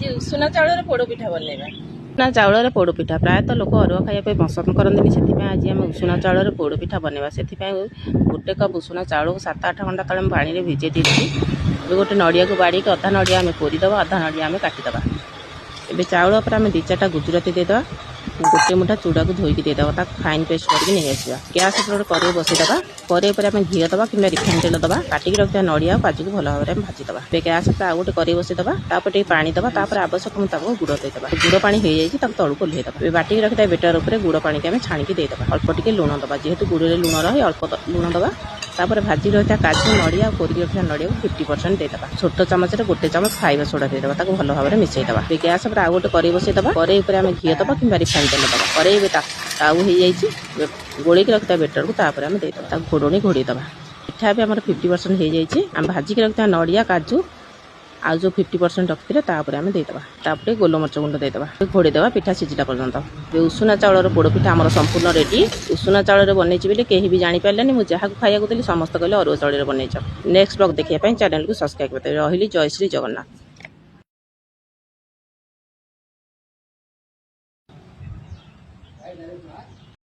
आज उषुना चाउल पोड़ पिठा बनइबा। उषुना चाउल पोड़ पिठा प्रायतः लोक अरुआ खाइबा पसंद करते से आज आम उषुना चाउल पोड़ पिठा बनइबा। से गोटे कप उषुना चाउल को 7-8 घंटा तले पानी में भिजे देती गोटे नड़िया को बाड़ी अधा नड़िया आम कोरीदबा अधा नड़िया आम काटिदबा। ए चाउल पर आम 2-4टा गुजराती देदबा गोटे मुठा चूड़ा को धोईकी देदबा ताक फाइन पेस्ट करके नहीं आसवा। गैस गोटे कड़े बसईदबा कड़े पर आम घी दबा कि रिफाइन तेल दबा काटिक रखा नड़िया काजू को भल भाव में भाजीदबा। गैस पर आउ गोटे कड़े बसईदबा तापर पानी दबा तापर आवश्यक मुताबिक गुड़ देदबा। गुड़ पानी हो जाए तलू ओह्लैदबा। बाटिक रखा बेटर उपर गुड़ पानी के छाणिकी देदबा। अल्प टिके लुण दबा जेहेतु गुड़ में लुण रही अल्प लुण दबा। तापर भाजी रखा काजू नड़िया कोरिक रखा नड़िया को 50% देदबा। छोट चमच गोटे चमच खाइबा सोडा देदबा ताको भल भाव में मिसईदबा। गैस पर आउ गोटे कड़े बसईदबा कड़े पर आम घी दबा कि रिफाइन तेल दबा। कड़े ताऊ हो जाए गोलिक रखा बेटर को तापर आम देदबा घोड़णी घोड़ी दबा। पिठा भी आम 50% हो जाए आम भाजिक रखा नड़िया काजू आज जो 50% रखी तापर आम देदबा। तापर गोलमरच गुंड देदबा घोड़ीदबा पिठा सिझिला पर्यंत। उषुना चाउल पोड़ पिठा आम संपूर्ण रेडी। उषुना चाउल बनई बोली कहीं भी जापारे मुझे जहाँ खाया देली समस्त कहले अरुआ चाउल बनई। नेक्स्ट ब्लॉग देखिए चैनल को सब्सक्राइब करते रही। जय श्री जगन्नाथ।